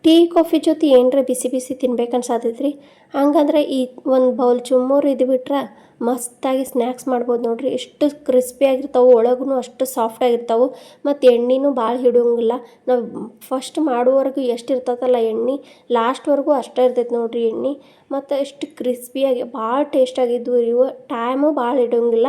Tea coffee ಜೊತೆ ಏನರ ಬಿಸಿ ಬಿಸಿ ತಿನ್ಬೇಕನ್ಸಾತೈತ್ರಿ. ಹಂಗಂದ್ರೆ ಈ ಒಂದು ಬೌಲ್ ಚುಮ್ಮರಿ ಇದು ಬಿಟ್ರೆ ಮಸ್ತಾಗಿ ಸ್ನ್ಯಾಕ್ಸ್ ಮಾಡ್ಬೋದು ನೋಡ್ರಿ. ಎಷ್ಟು ಕ್ರಿಸ್ಪಿಯಾಗಿರ್ತಾವೆ, ಒಳಗೂ ಅಷ್ಟು ಸಾಫ್ಟಾಗಿರ್ತಾವೆ ಮತ್ತು ಎಣ್ಣೆನೂ ಭಾಳ ಹಿಡಿಯೋಂಗಿಲ್ಲ. ನಾವು ಫಸ್ಟ್ ಮಾಡುವವರೆಗೂ ಎಷ್ಟು ಇರ್ತೈತಲ್ಲ ಎಣ್ಣೆ, ಲಾಸ್ಟ್ವರೆಗೂ ಅಷ್ಟೇ ಇರ್ತೈತೆ ನೋಡ್ರಿ ಎಣ್ಣೆ. ಮತ್ತು ಎಷ್ಟು ಕ್ರಿಸ್ಪಿಯಾಗಿ ಭಾಳ ಟೇಸ್ಟಾಗಿದ್ದು ಇವು, ಟೈಮು ಭಾಳ ಹಿಡಿಯೋಂಗಿಲ್ಲ.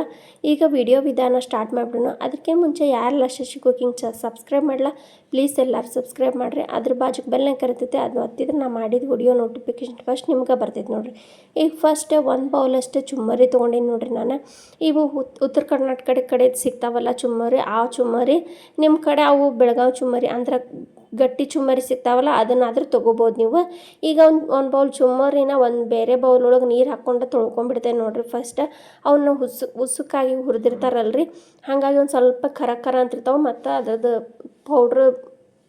ಈಗ ವಿಡಿಯೋ ವಿಧಾನ ಸ್ಟಾರ್ಟ್ ಮಾಡಿಬಿಡೋಣ. ಅದಕ್ಕೆ ಮುಂಚೆ ಯಾರೆಲ್ಲ ಶಶಿ ಕುಕಿಂಗ್ ಸಬ್ಸ್ಕ್ರೈಬ್ ಮಾಡಲ್ಲ ಪ್ಲೀಸ್ ಎಲ್ಲರೂ ಸಬ್ಸ್ಕ್ರೈಬ್ ಮಾಡಿರಿ. ಅದ್ರ ಬಾಜುಗೆ ಬೆಲ್ನ ಕರಿತೈತೆ, ಅದು ಒತ್ತಿದ್ರೆ ನಾ ಮಾಡಿದ ವಿಡಿಯೋ ನೋಟಿಫಿಕೇಶನ್ ಫಸ್ಟ್ ನಿಮ್ಗೆ ಬರ್ತೈತೆ ನೋಡಿರಿ. ಈಗ ಫಸ್ಟ್ ಒಂದು ಬೌಲಷ್ಟು ಚುಮ್ಮರಿ ತೊಗೊಂಡೀನಿ ನೋಡಿರಿ ನಾನು. ಇವು ಉತ್ತರ ಕರ್ನಾಟಕ ಕಡೆ ಸಿಗ್ತಾವಲ್ಲ ಚುಮ್ಮರಿ, ಆ ಚುಮ್ಮರಿ ನಿಮ್ಮ ಕಡೆ ಅವು ಬೆಳಗಾವಿ ಚುಮ್ಮರಿ ಅಂದ್ರೆ ಗಟ್ಟಿ ಚುಮ್ಮರಿ ಸಿಗ್ತಾವಲ್ಲ ಅದನ್ನಾದ್ರೂ ತೊಗೋಬೋದು ನೀವು. ಈಗ ಒಂದು ಬೌಲ್ ಚುಮ್ಮರಿನ ಒಂದು ಬೇರೆ ಬೌಲ್ ಒಳಗೆ ನೀರು ಹಾಕ್ಕೊಂಡು ತೊಳ್ಕೊಂಬಿಡ್ತೇನೆ ನೋಡಿರಿ. ಫಸ್ಟ್ ಅವನ್ನ ಉಸುಕಾಗಿ ಹುರಿದಿರ್ತಾರಲ್ರಿ, ಹಾಗಾಗಿ ಒಂದು ಸ್ವಲ್ಪ ಖರ ಅಂತಿರ್ತಾವೆ ಮತ್ತು ಅದ್ರದ್ದು ಪೌಡ್ರ್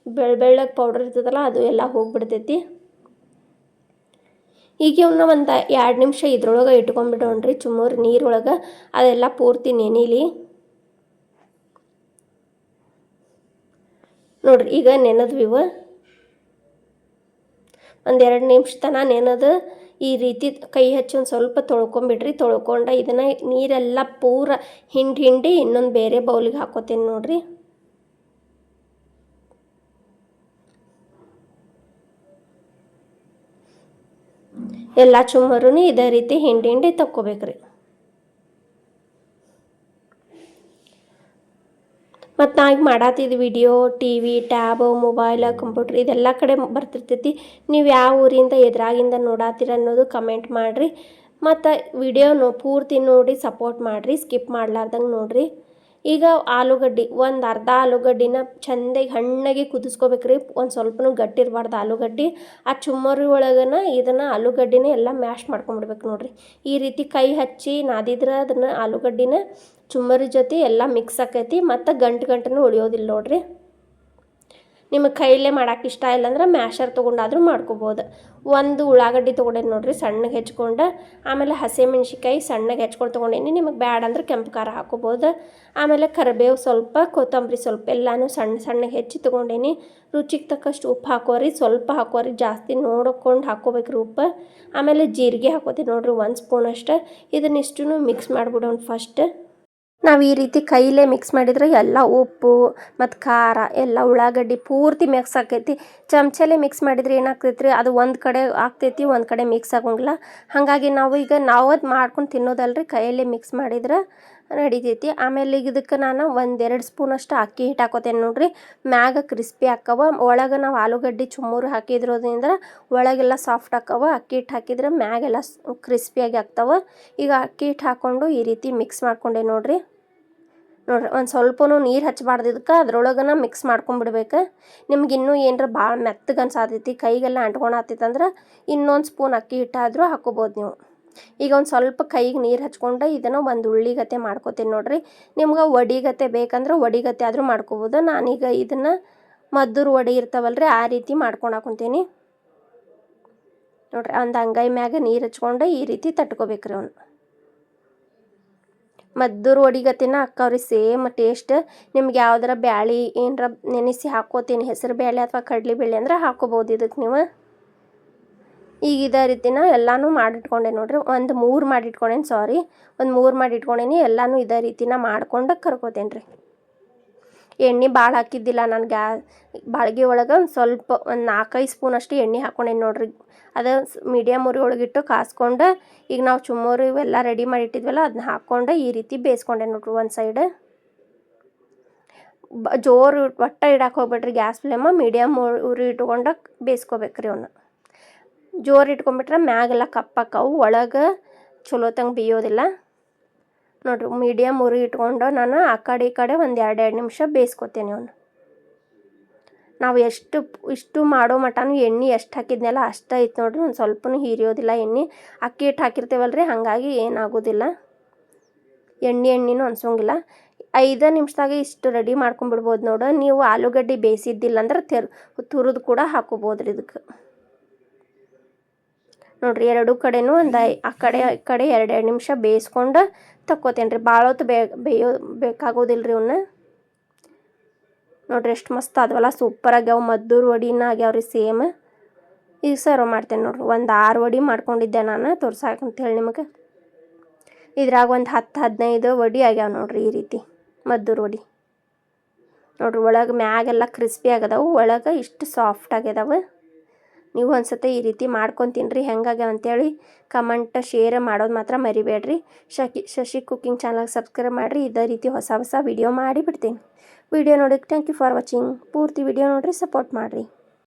ಬೆಳ್ಳಗೆ ಪೌಡ್ರ್ ಇರ್ತದಲ್ಲ ಅದು ಎಲ್ಲ ಹೋಗಿಬಿಡ್ತೈತಿ. ಈಗ ಇವನ್ನ ಒಂದು 2 ನಿಮಿಷ ಇದ್ರೊಳಗೆ ಇಟ್ಕೊಂಡ್ಬಿಡೋಣ್ರಿ ಚುಮ್ಮರಿ ನೀರೊಳಗೆ, ಅದೆಲ್ಲ ಪೂರ್ತಿ ನೆನೀಲಿ ನೋಡ್ರಿ. ಈಗ ನೆನೆದ್ವಿವ ಒಂದು 2 ನಿಮಿಷ ತನಕ ನೆನೆದು ಈ ರೀತಿ ಕೈ ಹಚ್ಚಿ ಒಂದು ಸ್ವಲ್ಪ ತೊಳ್ಕೊಂಬಿಡ್ರಿ. ತೊಳ್ಕೊಂಡು ಇದನ್ನು ನೀರೆಲ್ಲ ಪೂರ ಹಿಂಡಿ ಇನ್ನೊಂದು ಬೇರೆ ಬೌಲಿಗೆ ಹಾಕೋತೀನಿ ನೋಡ್ರಿ. ಎಲ್ಲ ಚುಮ್ಮರೂ ಇದೇ ರೀತಿ ಹಿಂಡಿ ತಕ್ಕೋಬೇಕ್ರಿ. ಮತ್ತು ನಾ ಈಗ ಮಾಡತ್ತಿದ್ದು video TV tab mobile computer ಇದೆಲ್ಲ ಕಡೆ ಬರ್ತಿರ್ತೈತಿ. ನೀವು ಯಾವ ಊರಿಂದ ಎದುರಾಗಿಂದ ನೋಡತ್ತೀರ ಅನ್ನೋದು ಕಮೆಂಟ್ ಮಾಡಿರಿ. ಮತ್ತು ವಿಡಿಯೋನು ಪೂರ್ತಿ ನೋಡಿ ಸಪೋರ್ಟ್ ಮಾಡಿರಿ, ಸ್ಕಿಪ್ ಮಾಡ್ಲಾರ್ದಂಗೆ ನೋಡಿರಿ. ಈಗ ಆಲೂಗಡ್ಡೆ ಒಂದು ಅರ್ಧ ಆಲೂಗಡ್ಡಿನ ಚೆಂದಾಗಿ ಹಣ್ಣಾಗಿ ಕುದಿಸ್ಕೋಬೇಕ್ರಿ. ಒಂದು ಸ್ವಲ್ಪನೂ ಗಟ್ಟಿ ಇರಬಾರ್ದು ಆಲೂಗಡ್ಡೆ. ಆ ಚುಮ್ಮರಿ ಒಳಗನ ಇದನ್ನು ಆಲೂಗಡ್ಡಿನ ಎಲ್ಲ ಮ್ಯಾಶ್ ಮಾಡ್ಕೊಂಬಿಡ್ಬೇಕು ನೋಡಿರಿ. ಈ ರೀತಿ ಕೈ ಹಚ್ಚಿ ನಾದಿದ್ರೆ ಅದನ್ನು ಆಲೂಗಡ್ಡಿನ ಚುಮ್ಮರಿ ಜೊತೆ ಎಲ್ಲ ಮಿಕ್ಸ್ ಆಕೈತಿ ಮತ್ತು ಗಂಟು ಉಳಿಯೋದಿಲ್ಲ ನೋಡಿರಿ. ನಿಮಗೆ ಕೈಲೇ ಮಾಡೋಕೆ ಇಷ್ಟ ಇಲ್ಲಾಂದ್ರೆ ಮ್ಯಾಶರ್ ತೊಗೊಂಡಾದರೂ ಮಾಡ್ಕೋಬೋದು. ಒಂದು ಉಳ್ಳಾಗಡ್ಡಿ ತೊಗೊಂಡೇನಿ ನೋಡಿರಿ ಸಣ್ಣಗೆ ಹೆಚ್ಕೊಂಡು, ಆಮೇಲೆ ಹಸಿಮೆಣ್ಸಿಕಾಯಿ ಸಣ್ಣಗೆ ಹೆಚ್ಕೊಂಡು ತೊಗೊಂಡೇನಿ. ನಿಮಗೆ ಬ್ಯಾಡ ಅಂದ್ರೆ ಕೆಂಪು ಖಾರ ಹಾಕೋಬೋದು. ಆಮೇಲೆ ಕರಿಬೇವು ಸ್ವಲ್ಪ, ಕೊತ್ತಂಬರಿ ಸ್ವಲ್ಪ ಎಲ್ಲನೂ ಸಣ್ಣಗೆ ಹೆಚ್ಚಿ ತೊಗೊಂಡೇನಿ. ರುಚಿಗೆ ತಕ್ಕಷ್ಟು ಉಪ್ಪು ಹಾಕೋರಿ, ಸ್ವಲ್ಪ ಹಾಕೋರಿ, ಜಾಸ್ತಿ ನೋಡ್ಕೊಂಡು ಹಾಕೋಬೇಕ್ರಿ ಉಪ್ಪು. ಆಮೇಲೆ ಜೀರಿಗೆ ಹಾಕೋತೀನಿ ನೋಡಿರಿ 1 ಸ್ಪೂನಷ್ಟು. ಇದನ್ನಿಷ್ಟು ಮಿಕ್ಸ್ ಮಾಡಿಬಿಡೋಣ ಫಸ್ಟ್. ನಾವು ಈ ರೀತಿ ಕೈಲೇ ಮಿಕ್ಸ್ ಮಾಡಿದ್ರೆ ಎಲ್ಲ ಉಪ್ಪು ಮತ್ತು ಖಾರ ಎಲ್ಲ ಉಳ್ಳಾಗಡ್ಡಿ ಪೂರ್ತಿ ಮಿಕ್ಸ್ ಆಕೈತಿ. ಚಮಚಲ್ಲೇ ಮಿಕ್ಸ್ ಮಾಡಿದ್ರೆ ಏನಾಗ್ತೈತೆ ರೀ, ಅದು ಒಂದು ಕಡೆ ಆಗ್ತೈತಿ, ಒಂದು ಕಡೆ ಮಿಕ್ಸ್ ಆಗೋಂಗಿಲ್ಲ. ಹಾಗಾಗಿ ನಾವು ಅದು ಮಾಡ್ಕೊಂಡು ತಿನ್ನೋದಲ್ರಿ, ಕೈಯಲ್ಲೇ ಮಿಕ್ಸ್ ಮಾಡಿದ್ರೆ ನಡಿತೈತಿ. ಆಮೇಲೆ ಈಗ ಇದಕ್ಕೆ ನಾನು 1-2 ಸ್ಪೂನಷ್ಟು ಅಕ್ಕಿ ಹಿಟ್ಟು ಹಾಕೋತೇನೆ ನೋಡಿರಿ. ಮ್ಯಾಗ ಕ್ರಿಸ್ಪಿ ಆಕ್ಕವ, ಒಳಗೆ ನಾವು ಆಲೂಗಡ್ಡೆ ಚುಮ್ಮರಿ ಹಾಕಿದ್ರೋದ್ರಿಂದ ಒಳಗೆಲ್ಲ ಸಾಫ್ಟ್ ಆಕ್ಕವ. ಅಕ್ಕಿ ಹಿಟ್ಟು ಹಾಕಿದ್ರೆ ಮ್ಯಾಗೆಲ್ಲ ಕ್ರಿಸ್ಪಿಯಾಗಿ ಆಗ್ತಾವೆ. ಈಗ ಅಕ್ಕಿ ಹಿಟ್ಟು ಹಾಕ್ಕೊಂಡು ಈ ರೀತಿ ಮಿಕ್ಸ್ ಮಾಡ್ಕೊಂಡೆ ನೋಡಿರಿ. ಒಂದು ಸ್ವಲ್ಪನೂ ನೀರು ಹಚ್ಚಬಾರ್ದು ಇದಕ್ಕೆ, ಅದ್ರೊಳಗನ ಮಿಕ್ಸ್ ಮಾಡ್ಕೊಂಬಿಡ್ಬೇಕು. ನಿಮ್ಗೆ ಇನ್ನೂ ಏನರ ಭಾಳ ಮೆತ್ತಗೆ ಅನ್ಸಾತೈತಿ, ಕೈಗೆಲ್ಲ ಅಂಟ್ಕೊಳತ್ತೈತಂದ್ರೆ ಇನ್ನೊಂದು ಸ್ಪೂನ್ ಅಕ್ಕಿ ಹಿಟ್ಟಾದರೂ ಹಾಕೋಬೋದು ನೀವು. ಈಗ ಒಂದು ಸ್ವಲ್ಪ ಕೈಗೆ ನೀರು ಹಚ್ಕೊಂಡು ಇದನ್ನು ಒಂದು ಉಳ್ಳಿಗತೆ ಮಾಡ್ಕೋತೀನಿ ನೋಡಿರಿ. ನಿಮ್ಗೆ ವಡಿಗತೆ ಬೇಕಂದ್ರೆ ವಡಿಗತೆ ಆದರೂ ಮಾಡ್ಕೋಬೋದು. ನಾನೀಗ ಇದನ್ನು ಮದ್ದೂರು ವಡೆ ಇರ್ತಾವಲ್ರಿ ಆ ರೀತಿ ಮಾಡ್ಕೊಂಡು ಹಾಕೊತೀನಿ ನೋಡಿರಿ. ಒಂದು ಅಂಗೈ ಮ್ಯಾಗ ನೀರು ಹಚ್ಕೊಂಡು ಈ ರೀತಿ ತಟ್ಕೋಬೇಕ್ರಿ ಅವನು. ಮದ್ದೂರು ವಡಿಗತಿನ ಅಕ್ಕವ್ರಿ ಸೇಮ್ ಟೇಸ್ಟ್. ನಿಮ್ಗೆ ಯಾವ್ದಾರ ಬ್ಯಾಳೆ ಏನರ ನೆನೆಸಿ ಹಾಕೋತೀನಿ, ಹೆಸರು ಬೇಳೆ ಅಥವಾ ಕಡ್ಲೆ ಬೇಳೆ ಅಂದ್ರೆ ಹಾಕೋಬೋದು ಇದಕ್ಕೆ ನೀವು. ಈಗ ಇದೇ ರೀತಿನ ಎಲ್ಲನೂ ಮಾಡಿಟ್ಕೊಂಡೆ ನೋಡಿರಿ. ಒಂದು 3 ಮಾಡಿಟ್ಕೊಂಡೇನಿ, ಒಂದು 3 ಮಾಡಿಟ್ಕೊಂಡೇನಿ. ಎಲ್ಲನೂ ಇದೇ ರೀತಿನ ಮಾಡ್ಕೊಂಡು ಕರ್ಕೋತೇನೆ ರೀ. ಎಣ್ಣೆ ಭಾಳ ಹಾಕಿದ್ದಿಲ್ಲ ನಾನು. ಬಾಳ್ಗೆ ಒಳಗೆ ಒಂದು ಸ್ವಲ್ಪ ಒಂದು 4-5 ಸ್ಪೂನಷ್ಟು ಎಣ್ಣೆ ಹಾಕ್ಕೊಂಡೇನಿ ನೋಡಿರಿ. ಅದು ಮೀಡಿಯಮ್ ಉರಿ ಒಳಗಿಟ್ಟು ಕಾಸ್ಕೊಂಡು ಈಗ ನಾವು ಚುಮ್ಮರಿ ಇವೆಲ್ಲ ರೆಡಿ ಮಾಡಿಟ್ಟಿದ್ವಲ್ಲ ಅದನ್ನ ಹಾಕ್ಕೊಂಡು ಈ ರೀತಿ ಬೇಯಿಸ್ಕೊಂಡೆ ನೋಡ್ರಿ. ಒಂದು ಸೈಡ್ ಜೋರು ಒಟ್ಟು ಇಡಕ್ಕೆ ಹೋಗ್ಬೇಡ್ರಿ, ಗ್ಯಾಸ್ ಫ್ಲೇಮ ಮೀಡಿಯಮ್ ಉರಿ ಇಟ್ಕೊಂಡು ಬೇಯಿಸ್ಕೋಬೇಕ್ರಿ ಅವನ್ನ. ಜೋರು ಇಟ್ಕೊಂಡ್ಬಿಟ್ರೆ ಮ್ಯಾಗೆಲ್ಲ ಕಪ್ಪಾಕವು, ಒಳಗೆ ಚಲೋತಂಗೆ ಬೇಯೋದಿಲ್ಲ ನೋಡಿರಿ. ಮೀಡಿಯಮ್ ಉರಿ ಇಟ್ಕೊಂಡು ನಾನು ಆ ಕಡೆ ಈ ಕಡೆ ಒಂದು 2 ನಿಮಿಷ ಬೇಯಿಸ್ಕೊತೀನಿ ಅವನು. ನಾವು ಇಷ್ಟು ಮಾಡೋ ಮಟನೂ ಎಣ್ಣೆ ಎಷ್ಟು ಹಾಕಿದ್ನಲ್ಲ ಅಷ್ಟೇ ಐತೆ ನೋಡಿರಿ. ಒಂದು ಸ್ವಲ್ಪನೂ ಹೀರಿಯೋದಿಲ್ಲ ಎಣ್ಣೆ. ಅಕ್ಕಿ ಹಿಟ್ಟು ಹಾಕಿರ್ತೀವಲ್ರಿ, ಹಾಗಾಗಿ ಏನಾಗೋದಿಲ್ಲ, ಎಣ್ಣೆನೂ ಅನ್ಸೋಂಗಿಲ್ಲ. 5 ನಿಮಿಷದಾಗ ಇಷ್ಟು ರೆಡಿ ಮಾಡ್ಕೊಂಬಿಡ್ಬೋದು ನೋಡು. ನೀವು ಆಲೂಗಡ್ಡೆ ಬೇಯಿಸಿದ್ದಿಲ್ಲ ಅಂದ್ರೆ ತುರಿದು ಕೂಡ ಹಾಕೋಬೋದ್ರಿ ಇದಕ್ಕೆ ನೋಡಿರಿ. 2 ಕಡೆನೂ ಒಂದು ಆ ಕಡೆ ಈ ಕಡೆ 2 ನಿಮಿಷ ಬೇಯಿಸ್ಕೊಂಡು ತಕ್ಕೋತೇನೆ ರೀ. ಭಾಳ ಹೊತ್ತು ಬೇಕಾಗೋದಿಲ್ಲ ರೀ ಅವನ್ನ ನೋಡಿರಿ. ಎಷ್ಟು ಮಸ್ತ್ ಆದವಲ್ಲ, ಸೂಪರ್ ಆಗ್ಯಾವ. ಮದ್ದೂರು ವಡಿನ ಆಗ್ಯಾವ್ರಿ ಸೇಮ್. ಈಗ ಸರ್ವ್ ಮಾಡ್ತೇನೆ ನೋಡ್ರಿ. ಒಂದು 6 ವಡೆ ಮಾಡ್ಕೊಂಡಿದ್ದೆ ನಾನು ತೋರ್ಸಾಕಂತೇಳಿ ನಿಮಗೆ. ಇದ್ರಾಗ ಒಂದು 10-15 ವಡೆ ಆಗ್ಯಾವ ನೋಡ್ರಿ. ಈ ರೀತಿ ಮದ್ದೂರು ವಡೆ ನೋಡ್ರಿ. ಒಳಗೆ ಮ್ಯಾಗೆಲ್ಲ ಕ್ರಿಸ್ಪಿ ಆಗ್ಯದವು, ಒಳಗೆ ಇಷ್ಟು ಸಾಫ್ಟ್ ಆಗ್ಯದವು. ನೀವು ಒಂದ್ಸತಿ ಈ ರೀತಿ ಮಾಡ್ಕೊಂಡು ತಿನ್ನಿರಿ. ಹೆಂಗಾಗ್ಯಾವ ಅಂತೇಳಿ ಕಮೆಂಟ್ ಶೇರ್ ಮಾಡೋದು ಮಾತ್ರ ಮರಿಬೇಡ್ರಿ. ಶಶಿ ಕುಕಿಂಗ್ ಚಾನಲ್ ಸಬ್ಸ್ಕ್ರೈಬ್ ಮಾಡಿರಿ. ಇದೇ ರೀತಿ ಹೊಸ ಹೊಸ ವಿಡಿಯೋ ಮಾಡಿ ಬಿಡ್ತೀನಿ. ವಿಡಿಯೋ ನೋಡೋಕ್ಕೆ ಥ್ಯಾಂಕ್ ಯು ಫಾರ್ ವಾಚಿಂಗ್. ಪೂರ್ತಿ ವಿಡಿಯೋ ನೋಡಿರಿ, ಸಪೋರ್ಟ್ ಮಾಡಿರಿ.